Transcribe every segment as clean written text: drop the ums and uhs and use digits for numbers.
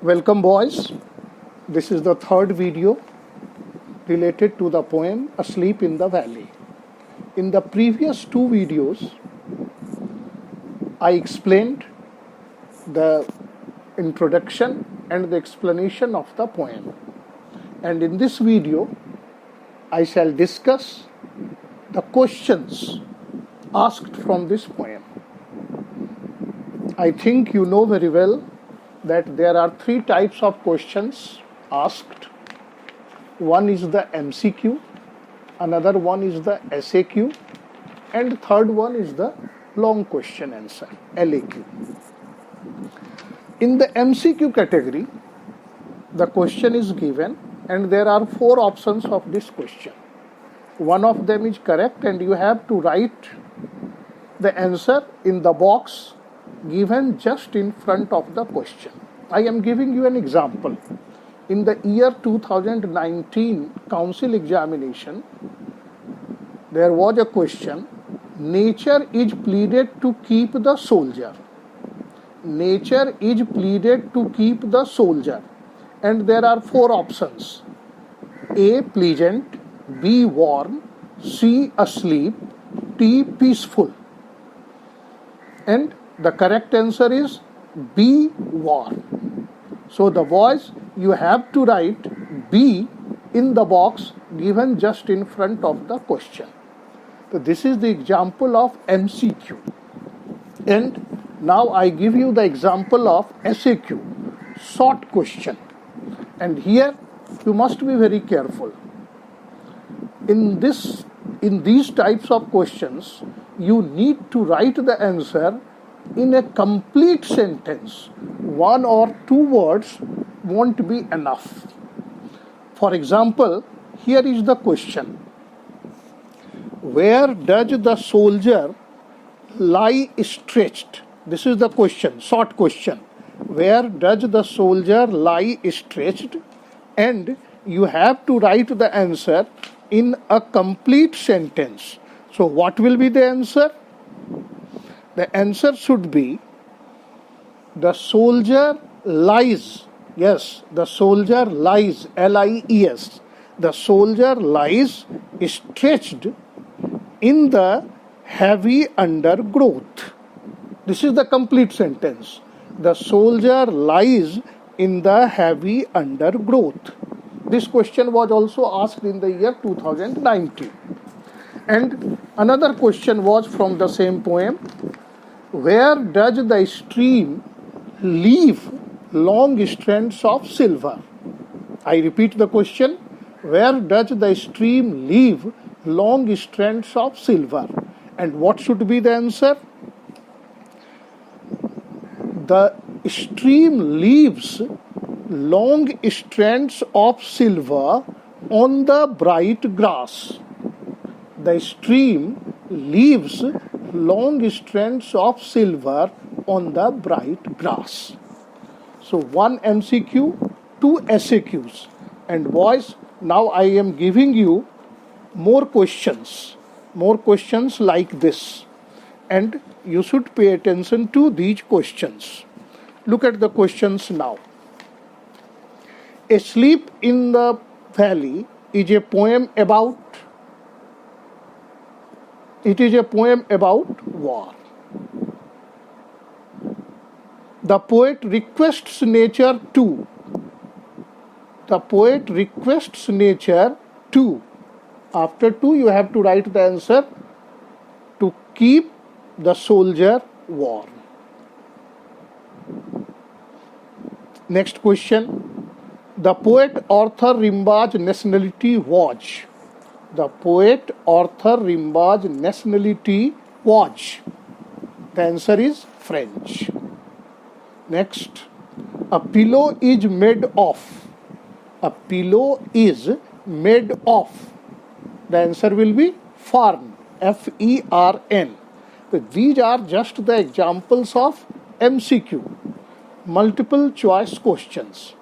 Welcome, boys. This is the third video related to the poem Asleep in the Valley. In the previous two videos, I explained the introduction and the explanation of the poem. And in this video, I shall discuss the questions asked from this poem. I think you know very well that there are three types of questions asked. One is the MCQ, another one is the SAQ, and third one is the long question answer, LAQ. In the MCQ category, the question is given and there are four options of this question. One of them is correct and you have to write the answer in the box given just in front of the question. I am giving you an example. In the year 2019 council examination, there was a question, nature is pleaded to keep the soldier. Nature is pleaded to keep the soldier. And there are four options. A, pleasant, B, warm, C, asleep, D, peaceful. And the correct answer is B, warm. So the boys, you have to write B in the box given just in front of the question. So this is the example of MCQ. And now I give you the example of SAQ, short question. And here you must be very careful. In these types of questions, you need to write the answer in a complete sentence. One or two words won't be enough. For example, here is the question. Where does the soldier lie stretched? This is the question, short question. Where does the soldier lie stretched? And you have to write the answer in a complete sentence. So what will be the answer? The answer should be, the soldier lies. Yes, the soldier lies, L-I-E-S. The soldier lies stretched in the heavy undergrowth. This is the complete sentence. The soldier lies in the heavy undergrowth. This question was also asked in the year 2019. And another question was from the same poem. Where does the stream leave long strands of silver? I repeat the question. Where does the stream leave long strands of silver? And what should be the answer? The stream leaves long strands of silver on the bright grass. The stream leaves long strands of silver on the bright grass. So one MCQ, two SAQs. And boys, now I am giving you more questions like this. And you should pay attention to these questions. Look at the questions now. Asleep in the Valley is a poem about war. The poet requests nature to. After to, you have to write the answer, to keep the soldier warm. Next question. The poet Arthur Rimbaud's nationality was. The poet Arthur Rimbaud's nationality was. The answer is French. Next. A pillow is made of. A pillow is made of. The answer will be fern. F-E-R-N. These are just the examples of MCQ, multiple choice questions.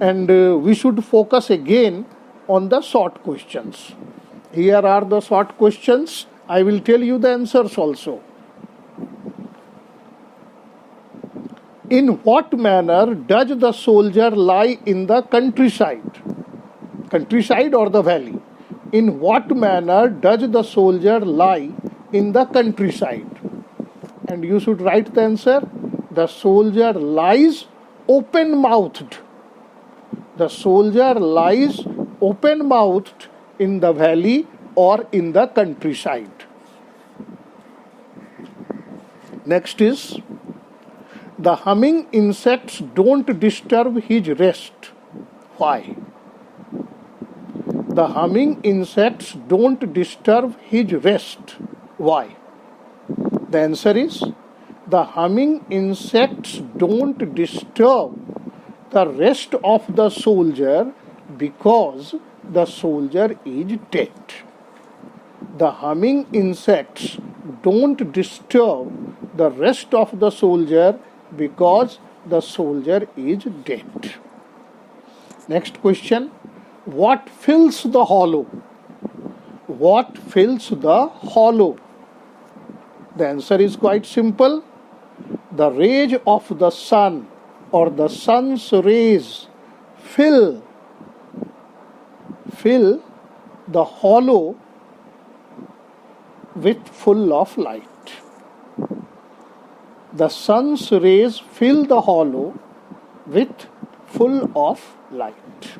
And we should focus again on the short questions. Here are the short questions. I will tell you the answers also. In what manner does the soldier lie in the countryside? Countryside or the valley? In what manner does the soldier lie in the countryside? And you should write the answer. The soldier lies open-mouthed. The soldier lies open-mouthed in the valley or in the countryside. Next is, the humming insects don't disturb his rest. Why? The humming insects don't disturb his rest. Why? The answer is, the humming insects don't disturb the rest of the soldier because the soldier is dead. The humming insects don't disturb the rest of the soldier because the soldier is dead. Next question. What fills the hollow? What fills the hollow? The answer is quite simple. The rays of the sun or the sun's rays fill the hollow with full of light. The sun's rays fill the hollow with full of light.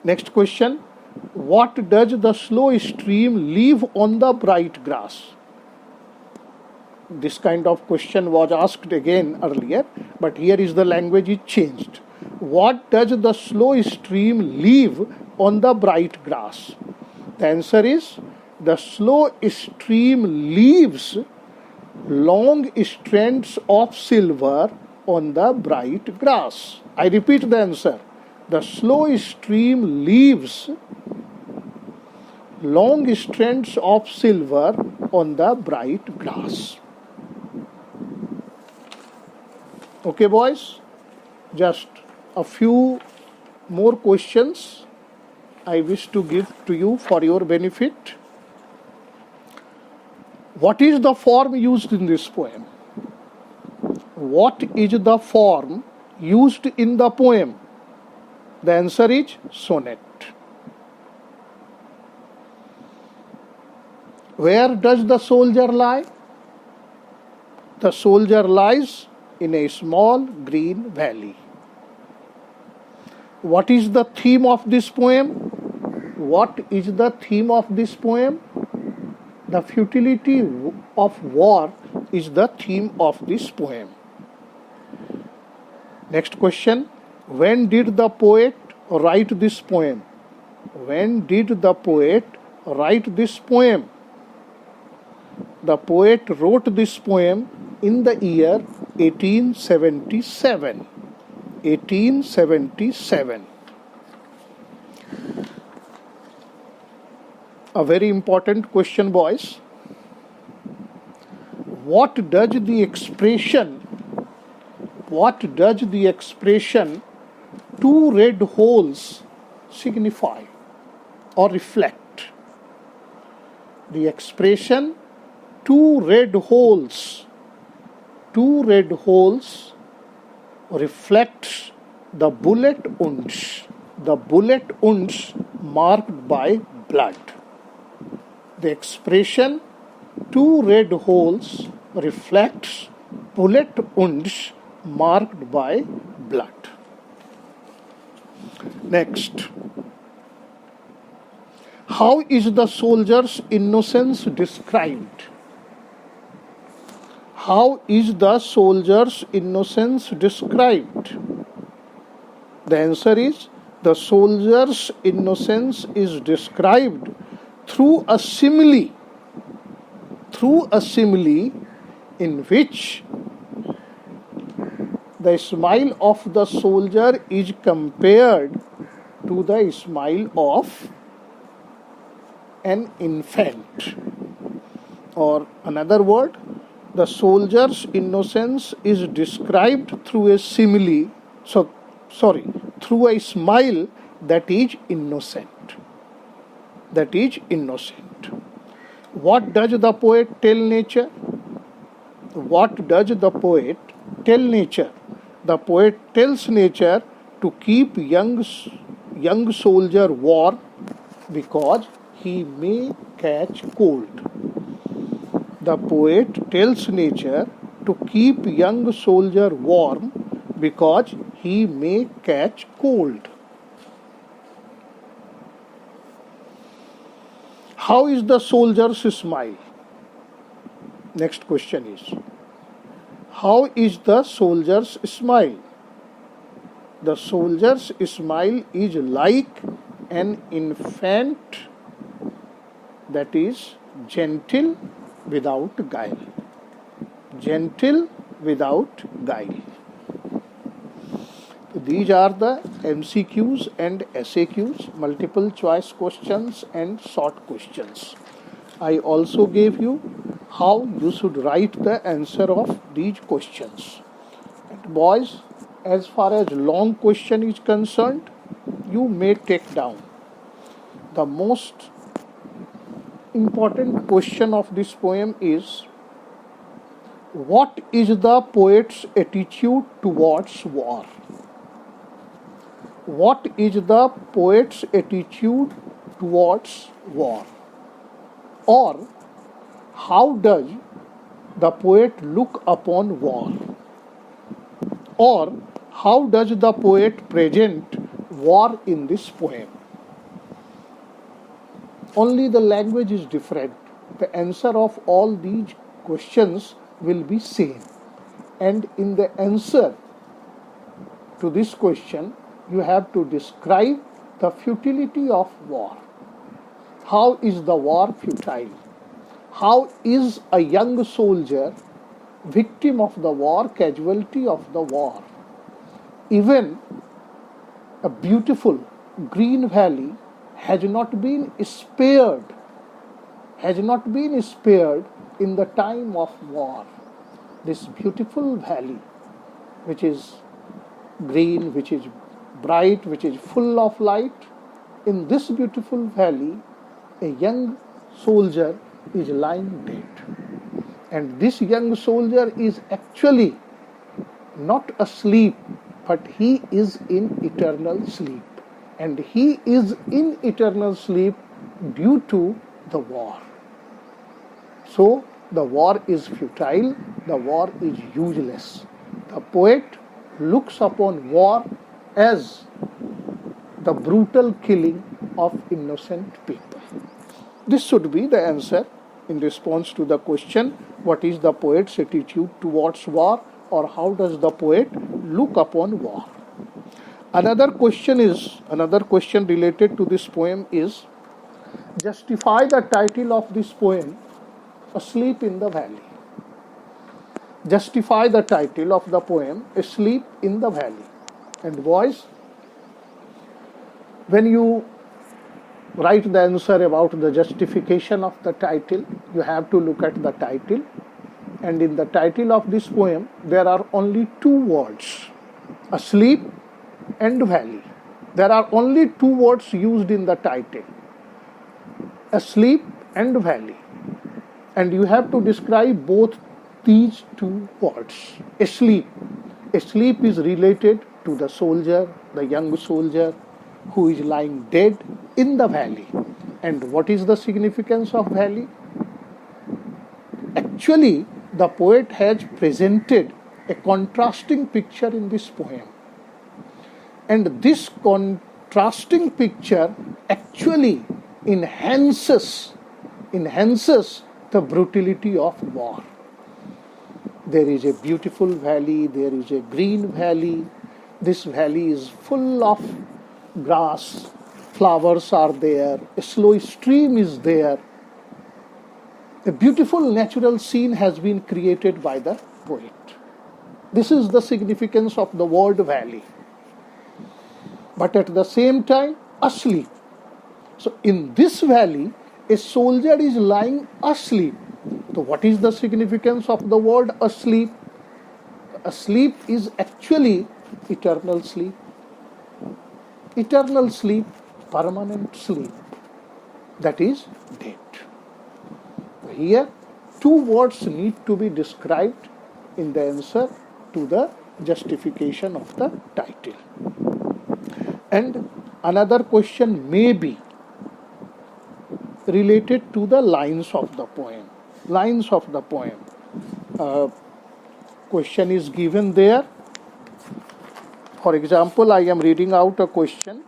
Next question. What does the slow stream leave on the bright grass? This kind of question was asked again earlier, but here is the language is changed. What does the slow stream leave on the bright grass? The answer is, the slow stream leaves long strands of silver on the bright grass. I repeat the answer. The slow stream leaves long strands of silver on the bright grass. Okay, boys, just a few more questions I wish to give to you for your benefit. What is the form used in this poem? What is the form used in the poem? The answer is sonnet. Where does the soldier lie? The soldier lies in a small green valley. What is the theme of this poem? What is the theme of this poem? The futility of war is the theme of this poem. Next question. When did the poet write this poem? When did the poet write this poem? The poet wrote this poem in the year 1877. 1877. A very important question, boys. What does the expression two red holes signify or reflect? The expression two red holes reflects the bullet wounds marked by blood. The expression two red holes reflects bullet wounds marked by blood. Next. How is the soldier's innocence described? How is the soldier's innocence described? The answer is, the soldier's innocence is described through a simile in which the smile of the soldier is compared to the smile of an infant. Or another word, the soldier's innocence is described through a simile, through a smile that is innocent. That is innocent. What does the poet tell nature? what does the poet tell nature? The poet tells nature to keep young soldier warm because he may catch cold. The poet tells nature to keep young soldier warm because he may catch cold. How is the soldier's smile? Next question is, how is the soldier's smile? The soldier's smile is like an infant, that is gentle without guile. Gentle without guile. So these are the MCQs and SAQs, multiple choice questions and short questions. I also gave you how you should write the answer of these questions. And boys, as far as long question is concerned, you may take down. The most important question of this poem is, what is the poet's attitude towards war? What is the poet's attitude towards war? Or how does the poet look upon war? Or how does the poet present war in this poem? Only the language is different. The answer of all these questions will be same. And in the answer to this question, you have to describe the futility of war. How is the war futile? How is a young soldier victim of the war, casualty of the war? Even a beautiful green valley has not been spared in the time of war. This beautiful valley, which is green, which is bright, which is full of light, in this beautiful valley, a young soldier is lying dead. And this young soldier is actually not asleep, but he is in eternal sleep. And he is in eternal sleep due to the war. So the war is futile, the war is useless. The poet looks upon war as the brutal killing of innocent people. This should be the answer in response to the question, what is the poet's attitude towards war, or how does the poet look upon war? Another question related to this poem is, justify the title of this poem, Asleep in the Valley. Justify the title of the poem, Asleep in the Valley. And boys, when you write the answer about the justification of the title, you have to look at the title. And in the title of this poem, there are only two words, asleep and valley. There are only two words used in the title, asleep and valley. And you have to describe both these two words. Asleep. Asleep is related to the soldier, the young soldier who is lying dead in the valley. And what is the significance of valley? Actually, the poet has presented a contrasting picture in this poem. And this contrasting picture actually enhances the brutality of war. There is a beautiful valley, there is a green valley. This valley is full of grass, flowers are there, a slow stream is there. A beautiful natural scene has been created by the poet. This is the significance of the word valley. But at the same time, asleep. So in this valley, a soldier is lying asleep. So what is the significance of the word asleep? Asleep is actually eternal sleep. Eternal sleep, permanent sleep. That is death. Here, two words need to be described in the answer to the justification of the title. And another question may be related to the lines of the poem. Lines of the poem. Question is given there. For example, I am reading out a question.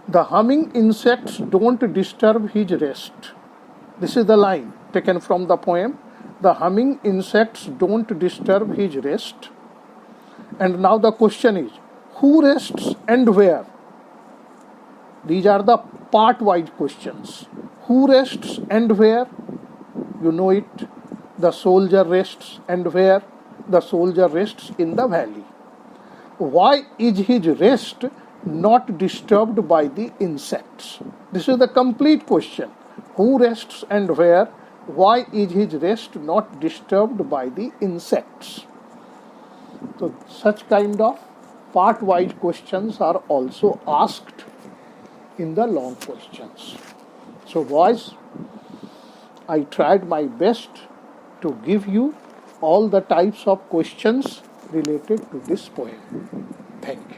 The humming insects don't disturb his rest. This is the line taken from the poem. The humming insects don't disturb his rest. And now the question is, who rests and where? These are the part-wise questions. Who rests and where? You know it. The soldier rests and where? The soldier rests in the valley. Why is his rest not disturbed by the insects? This is the complete question. Who rests and where? Why is his rest not disturbed by the insects? So such kind of part-wise questions are also asked in the long questions. So boys, I tried my best to give you all the types of questions related to this poem. Thank you.